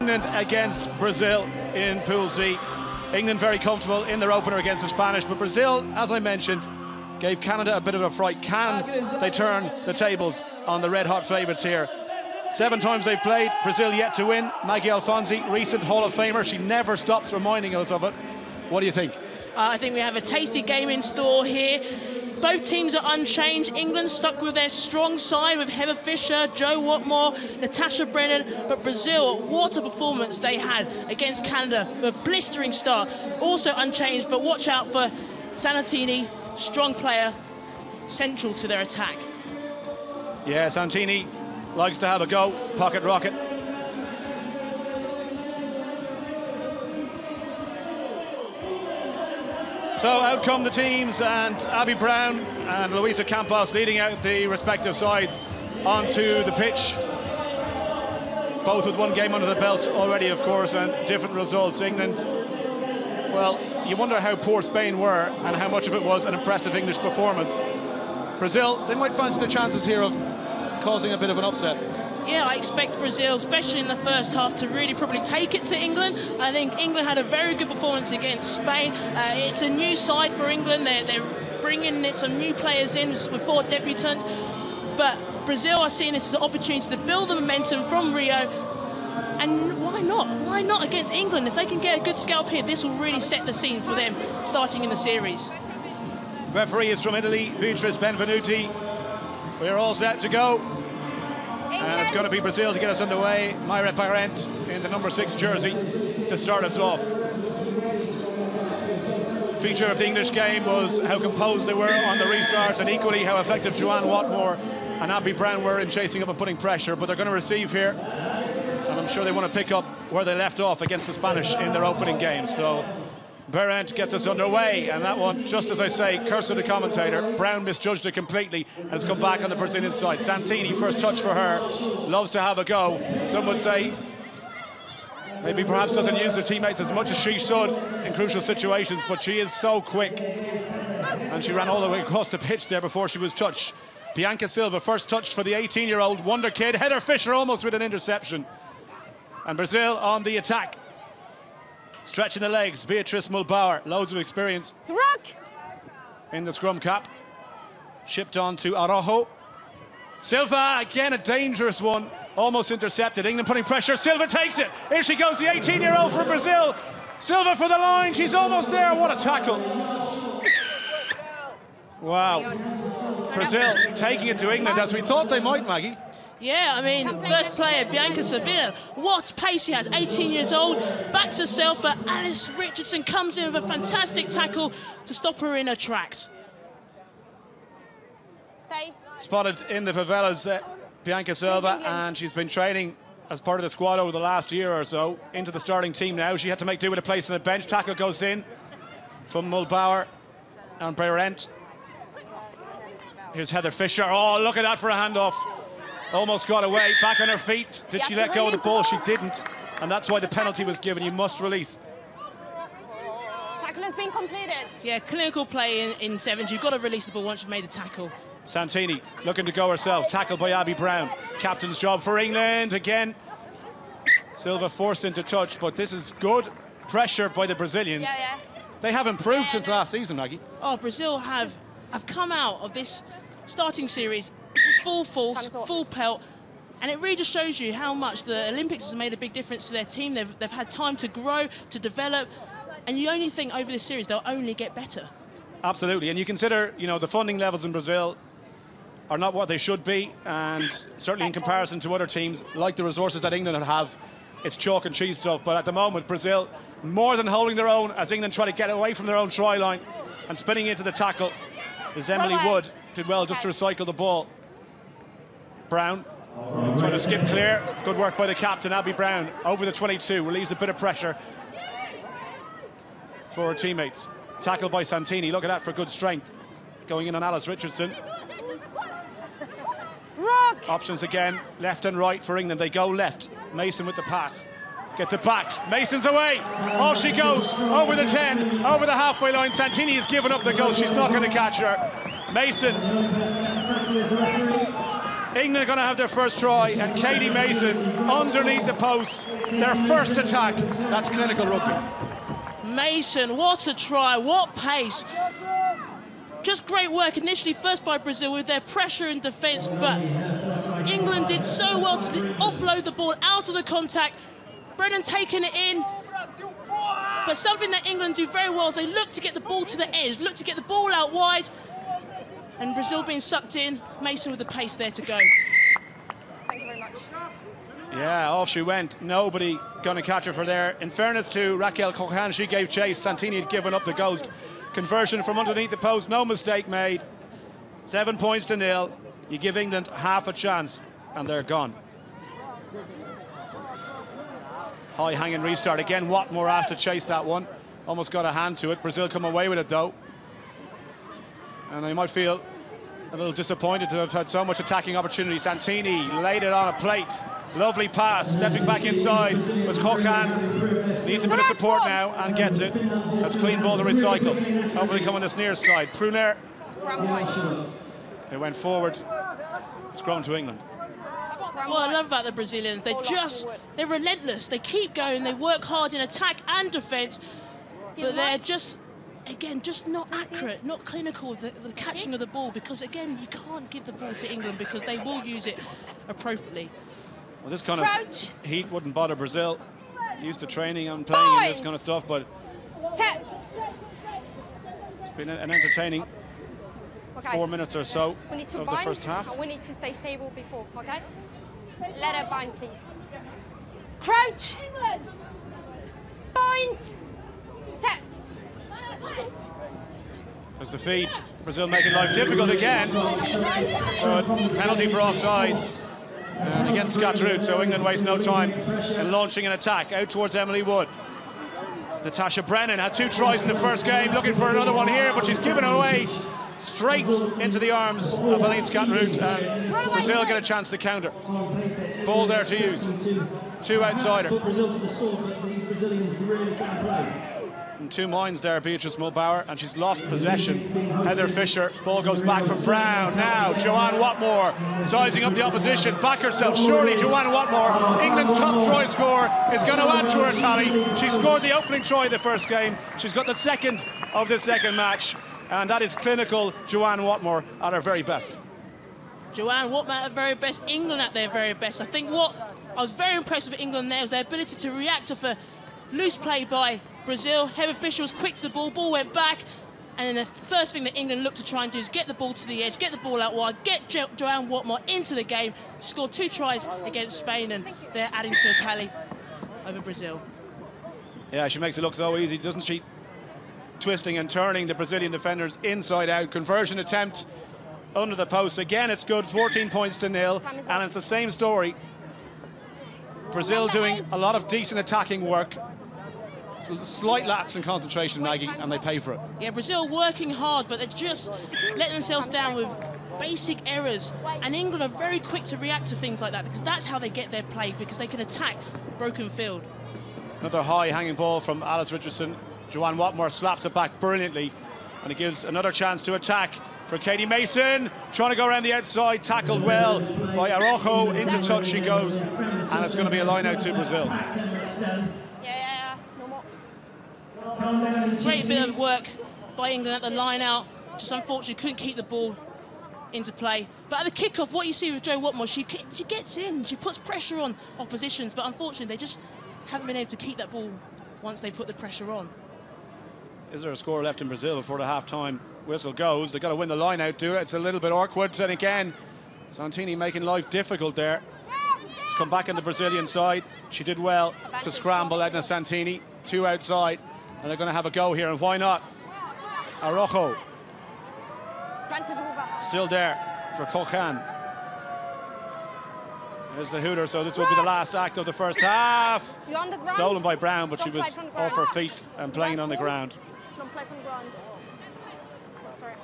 England against Brazil in Pool C. England very comfortable in their opener against the Spanish, but Brazil, as I mentioned, gave Canada a bit of a fright. Can they turn the tables on the red-hot favourites here? 7 times they've played, Brazil yet to win. Maggie Alfonsi, recent Hall of Famer, she never stops reminding us of it. What do you think? I think we have a tasty game in store here. Both teams are unchanged. England stuck with their strong side with Heather Fisher, Jo Watmore, Natasha Brennan, but Brazil, what a performance they had against Canada with a blistering start. Also unchanged, but watch out for Santini, strong player, central to their attack. Yeah, Santini likes to have a go, pocket rocket. So out come the teams, and Abby Brown and Luisa Campos leading out the respective sides onto the pitch. Both with one game under the belt already, of course, and different results. England, well, you wonder how poor Spain were and how much of it was an impressive English performance. Brazil, they might fancy the chances here of causing a bit of an upset. Yeah, I expect Brazil, especially in the first half, to really probably take it to England. I think England had a very good performance against Spain. It's a new side for England. They're bringing some new players in with 4 debutants. But Brazil are seeing this as an opportunity to build the momentum from Rio. And why not? Why not against England? If they can get a good scalp here, this will really set the scene for them starting in the series. Referee is from Italy, Beatrice Benvenuti. We're all set to go. And it's going to be Brazil to get us underway. Mayra Parent in the number 6 jersey to start us off. Feature of the English game was how composed they were on the restarts, and equally how effective Joanne Watmore and Abby Brown were in chasing up and putting pressure. But they're going to receive here, and I'm sure they want to pick up where they left off against the Spanish in their opening game. So Parent gets us underway, and that one, just as I say, curse of the commentator, Brown misjudged it completely and has come back on the Brazilian side. Santini, first touch for her, loves to have a go. Some would say maybe perhaps doesn't use the teammates as much as she should in crucial situations, but she is so quick, and she ran all the way across the pitch there before she was touched. Bianca Silva, first touch for the 18-year-old wonder kid. Heather Fisher almost with an interception, and Brazil on the attack. Stretching the legs, Beatrice Mulbauer, loads of experience in the scrum cap. Shipped on to Araujo. Silva, again a dangerous one, almost intercepted. England putting pressure, Silva takes it. Here she goes, the 18-year-old from Brazil. Silva for the line, she's almost there, what a tackle. Wow. Brazil taking it to England as we thought they might, Maggie. Yeah, I mean, first player, Bianca Silva, what pace she has, 18 years old, backs herself, but Alice Richardson comes in with a fantastic tackle to stop her in her tracks. Stay. Spotted in the favelas, Bianca Silva, and she's been training as part of the squad over the last year or so, into the starting team now. She had to make do with a place on the bench. Tackle goes in from Mulbauer and Parent. Here's Heather Fisher. Oh, look at that for a handoff. Almost got away, back on her feet. Did she let go of the ball? She didn't. And that's why the penalty was given. You must release. Tackle has been completed. Yeah, clinical play in sevens. You've got to release the ball once you've made a tackle. Santini looking to go herself. Tackled by Abby Brown. Captain's job for England again. Silva forced into touch, but this is good pressure by the Brazilians. They have improved since last season, Maggie. Oh, Brazil have come out of this starting series full force, full pelt, and it really just shows you how much the Olympics has made a big difference to their team. They've had time to grow, to develop, and you only think over this series they'll only get better. Absolutely, and you consider, you know, the funding levels in Brazil are not what they should be, and certainly in comparison to other teams, like the resources that England have, it's chalk and cheese stuff. But at the moment, Brazil more than holding their own as England try to get away from their own try line, and spinning into the tackle is Emily Wood. Did well just to recycle the ball. Brown trying to skip clear. Good work by the captain, Abby Brown, over the 22, relieves a bit of pressure for her teammates. Tackle by Santini, look at that for good strength. Going in on Alice Richardson. Options again, left and right for England. They go left. Mason with the pass. Gets it back. Mason's away. Off she goes. Over the 10, over the halfway line. Santini has given up the ghost. She's not going to catch her. Mason England are going to have their first try, and Katie Mason underneath the post, their first attack. That's clinical rugby. Mason, what a try, what pace. Just great work initially, first by Brazil with their pressure and defence, but England did so well to offload the ball out of the contact. Brennan taking it in, but something that England do very well is they look to get the ball to the edge, look to get the ball out wide, and Brazil being sucked in. Mason with the pace there to go. Thank you very much. Yeah, off she went. Nobody going to catch her for there. In fairness to Raquel Cohan, she gave chase. Santini had given up the ghost. Conversion from underneath the post, no mistake made. 7 points to 0. You give England half a chance, and they're gone. High hanging restart again. Watmore asked to chase that one. Almost got a hand to it. Brazil come away with it though. And they might feel a little disappointed to have had so much attacking opportunity. Santini laid it on a plate. Lovely pass, stepping back inside was Cohan. Needs a bit of support now and gets it. That's clean ball to recycle. Hopefully coming this near side. Pruner. It went forward. Scrum to England. What I love about the Brazilians, they're relentless. They keep going, they work hard in attack and defence, but they're just not accurate, not clinical with the catching of the ball, because again, you can't give the ball to England because they will use it appropriately. Well, this kind of heat wouldn't bother Brazil. Used to training and playing in this kind of stuff, but it's been an entertaining 4 minutes or so of the first half. And we need to stay stable before, okay? Let her bind, please. Crouch! Point! Set! There's the feed. Brazil making life difficult again. But penalty for offside. And against Scott Root, so England waste no time in launching an attack out towards Emily Wood. Natasha Brennan had 2 tries in the first game, looking for another one here, but she's given it away straight into the arms of Helene Scott-Root, and Brazil get a chance to counter. Ball there to use. 2 outsider. And 2 minds there, Beatrice Mulbauer, and she's lost possession. Heather Fisher, ball goes back from Brown. Now Joanne Watmore sizing up the opposition, back herself. Surely Joanne Watmore, England's top try scorer, is going to add to her tally. She scored the opening try in the first game. She's got the second of the second match. And that is clinical Joanne Watmore at her very best. Joanne Watmore at her very best, England at their very best. I think what I was very impressed with England there was their ability to react to the loose play by Brazil. Heather Fisher was quick to the ball went back, and then the first thing that England looked to try and do is get the ball to the edge, get the ball out wide, get Joanne Watmore into the game. She scored 2 tries against Spain, and they're adding to a tally over Brazil. Yeah, she makes it look so easy, doesn't she? Twisting and turning the Brazilian defenders inside out. Conversion attempt under the post. Again, it's good. 14 points to 0. And it's the same story. Brazil doing a lot of decent attacking work. Slight lapse in concentration, Maggie, and they pay for it. Yeah, Brazil working hard, but they're just letting themselves down with basic errors. And England are very quick to react to things like that, because that's how they get their play, because they can attack broken field. Another high hanging ball from Alice Richardson. Joanne Watmore slaps it back brilliantly, and it gives another chance to attack for Katie Mason, trying to go around the outside, tackled well by Araujo. Into touch she goes, and it's going to be a line out to Brazil. No more. Great bit of work by England at the line out, just unfortunately couldn't keep the ball into play. But at the kickoff, what you see with Jo Watmore, she gets in, she puts pressure on oppositions, but unfortunately they just haven't been able to keep that ball once they put the pressure on. Is there a score left in Brazil before the half-time whistle goes? They've got to win the line out, do it. It's a little bit awkward, and again, Santini making life difficult there. It's come back on the Brazilian side. She did well to scramble Edna Santini. 2 outside, and they're going to have a go here, and why not? Araujo. Still there for Cohan. There's the hooter, so this will be the last act of the first half. Stolen by Brown, but she was off her feet and playing on the ground. Don't play from the ground. Sorry.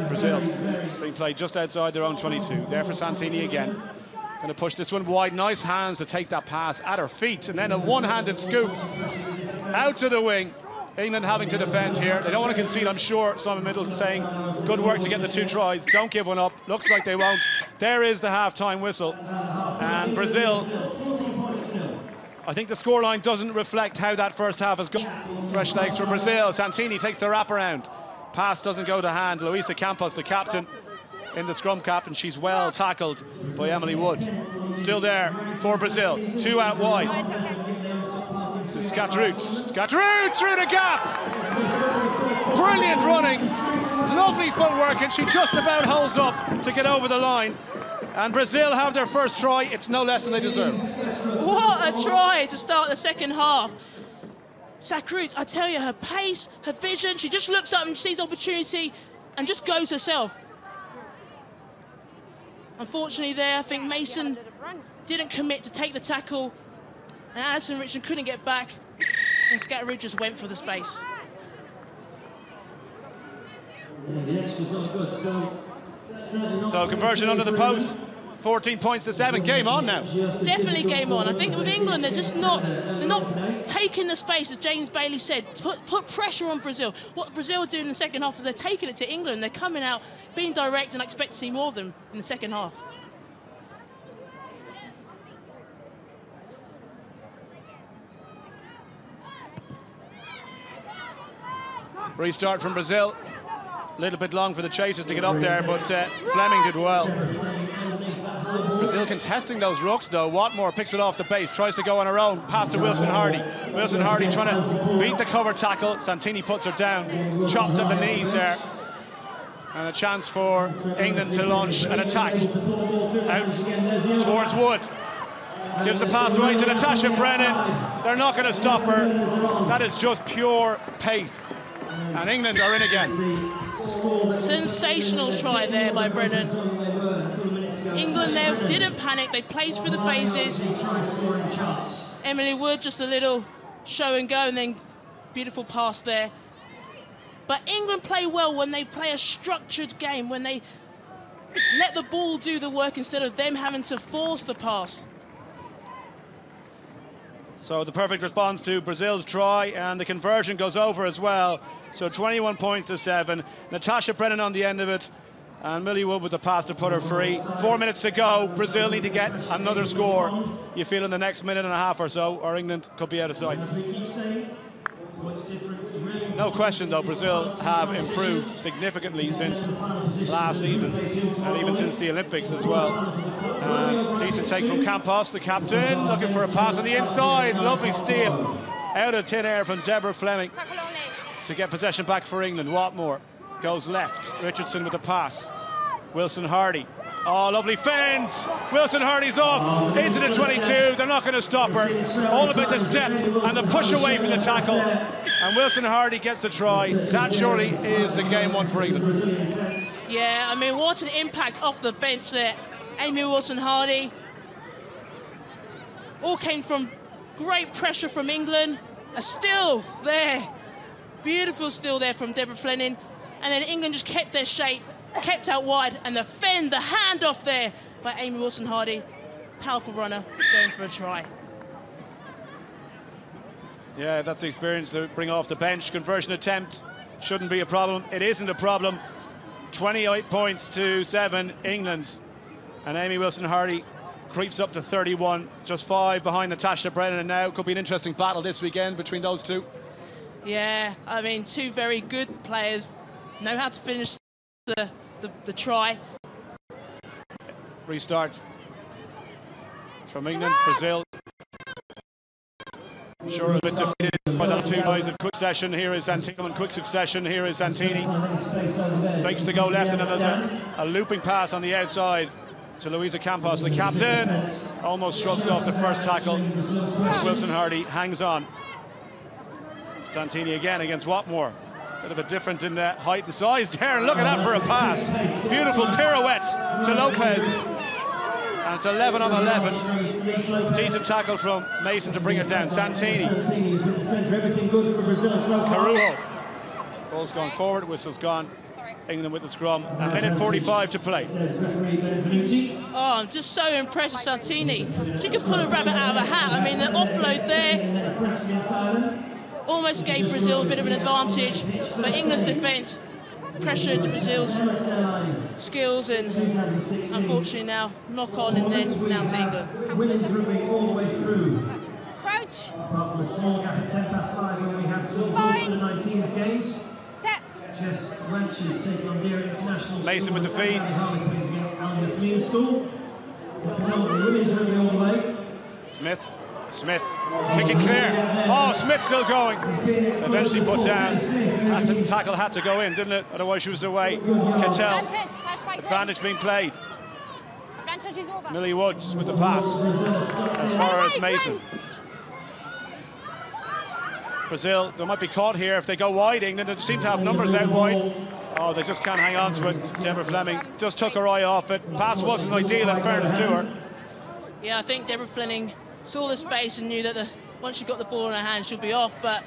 Brazil being played just outside their own 22. There for Santini again. Going to push this one wide. Nice hands to take that pass at her feet, and then a one-handed scoop out to the wing. England having to defend here. They don't want to concede, I'm sure. Simon Middleton saying, good work to get the 2 tries. Don't give one up. Looks like they won't. There is the half-time whistle. And Brazil, I think the scoreline doesn't reflect how that first half has gone. Fresh legs for Brazil. Santini takes the wraparound. Pass doesn't go to hand. Luisa Campos, the captain, in the scrum cap, and she's well tackled by Emily Wood. Still there for Brazil. 2 out wide. This is Scatteroots through the gap. Brilliant running, lovely footwork, and she just about holds up to get over the line. And Brazil have their first try. It's no less than they deserve. What a try to start the second half. Scatteroots, I tell you, her pace, her vision, she just looks up and sees opportunity and just goes herself. Unfortunately there, I think Mason didn't commit to take the tackle, and Alison Richardson couldn't get back, and Scatteroots just went for the space. So conversion under the post, 14 points to 7. Game on now. Definitely game on. I think with England, they're not taking the space, as James Bailey said. Put pressure on Brazil. What Brazil are doing in the second half is they're taking it to England. They're coming out, being direct, and I expect to see more of them in the second half. Restart from Brazil. A little bit long for the chasers to get up there, but Fleming did well. Brazil contesting those rucks though. Watmore picks it off the base, tries to go on her own, pass to Wilson Hardy. Wilson Hardy trying to beat the cover tackle. Santini puts her down, chopped at the knees there. And a chance for England to launch an attack. Out towards Wood. Gives the pass away to Natasha Brennan. They're not going to stop her. That is just pure pace. And England are in again. Sensational try there by Brennan. England there didn't panic, they played through the phases. Emily Wood just a little show and go, and then beautiful pass there. But England play well when they play a structured game, when they let the ball do the work instead of them having to force the pass. So the perfect response to Brazil's try, and the conversion goes over as well. So 21 points to 7. Natasha Brennan on the end of it, and Millie Wood with the pass to put her free. 4 minutes to go. Brazil need to get another score, you feel, in the next minute and a half or so, or England could be out of sight. No question though, Brazil have improved significantly since last season, and even since the Olympics as well. And decent take from Campos, the captain, looking for a pass on the inside. Lovely steal out of thin air from Deborah Fleming to get possession back for England. Watmore goes left, Richardson with the pass. Wilson Hardy, oh, lovely fend. Wilson Hardy's off into the 22. They're not going to stop her. All about the step and the push away from the tackle. And Wilson Hardy gets the try. That surely is the game one for England. Yeah, I mean, what an impact off the bench there. Amy Wilson Hardy. All came from great pressure from England. A still there. Beautiful still there from Deborah Fleming. And then England just kept their shape, kept out wide, and the fend, the handoff there by Amy Wilson Hardy. Powerful runner, going for a try. Yeah, that's the experience to bring off the bench. Conversion attempt shouldn't be a problem. It isn't a problem. 28 points to 7, England. And Amy Wilson Hardy creeps up to 31, just 5 behind Natasha Brennan. And now could be an interesting battle this weekend between those two. Yeah, I mean, two very good players know how to finish the try. Restart from England. Brazil, I'm sure a bit defeated by those two guys in quick succession. Here is Santini in quick succession. Here is Santini. Fakes to go left, and then there's a looping pass on the outside to Luisa Campos, the captain. Almost shrugs off the first tackle. Wilson Hardy hangs on. Santini again against Watmore. Bit of a difference in height and size there. Look at that for a pass. Beautiful pirouette to Lopez. And it's 11 on 11. Decent tackle from Mason to bring it down. Santini. Carujo. Ball's gone forward, whistle's gone. England with the scrum. A minute 45 to play. Oh, I'm just so impressed with Santini. She could pull a rabbit out of a hat. I mean, the offload there. almost gave Brazil a bit of an advantage, but England's defence pressured Brazil's skills, and unfortunately now knock on, and then now to England. Women's rugby all the way through. Crouch. Past the small gap at 10:05 when we have still under-19s games. Set. Jess Welch's taking on Deer International. Mason with the feed. Harlequins against Albion Smear School. Women's rugby all the way. Smith, kicking clear. Oh, Smith still going. Eventually put down. Tackle had to go in, didn't it? Otherwise she was away. Cattell, advantage being played. Advantage is over. Millie Woods with the pass as far as Mason. Brazil, they might be caught here if they go wide. England seem to have numbers out wide. Oh, they just can't hang on to it. Deborah Fleming just took her eye off it. Pass wasn't ideal, in fairness to her. Yeah, I think Deborah Fleming saw the space and knew that once she got the ball in her hand, she'll be off. But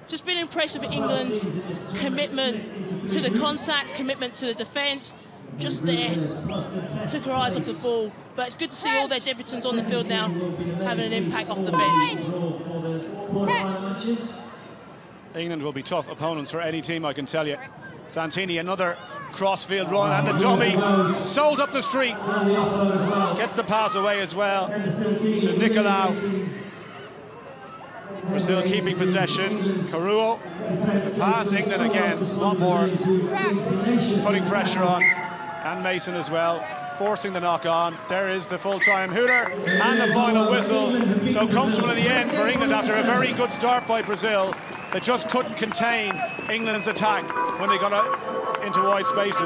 just been impressive with England's commitment to the contact, commitment to the defence. Just there, took her eyes off the ball. But it's good to see all their debutants on the field now having an impact off the bench. England will be tough opponents for any team, I can tell you. Santini, another cross-field run, and the dummy sold up the street. Gets the pass away as well to Nicolau. Brazil keeping possession. Caruo, the pass, England again, one more. Putting pressure on, and Mason as well, forcing the knock on. There is the full-time hooter and the final whistle. So comfortable in the end for England after a very good start by Brazil. They just couldn't contain England's attack when they got into wide spaces.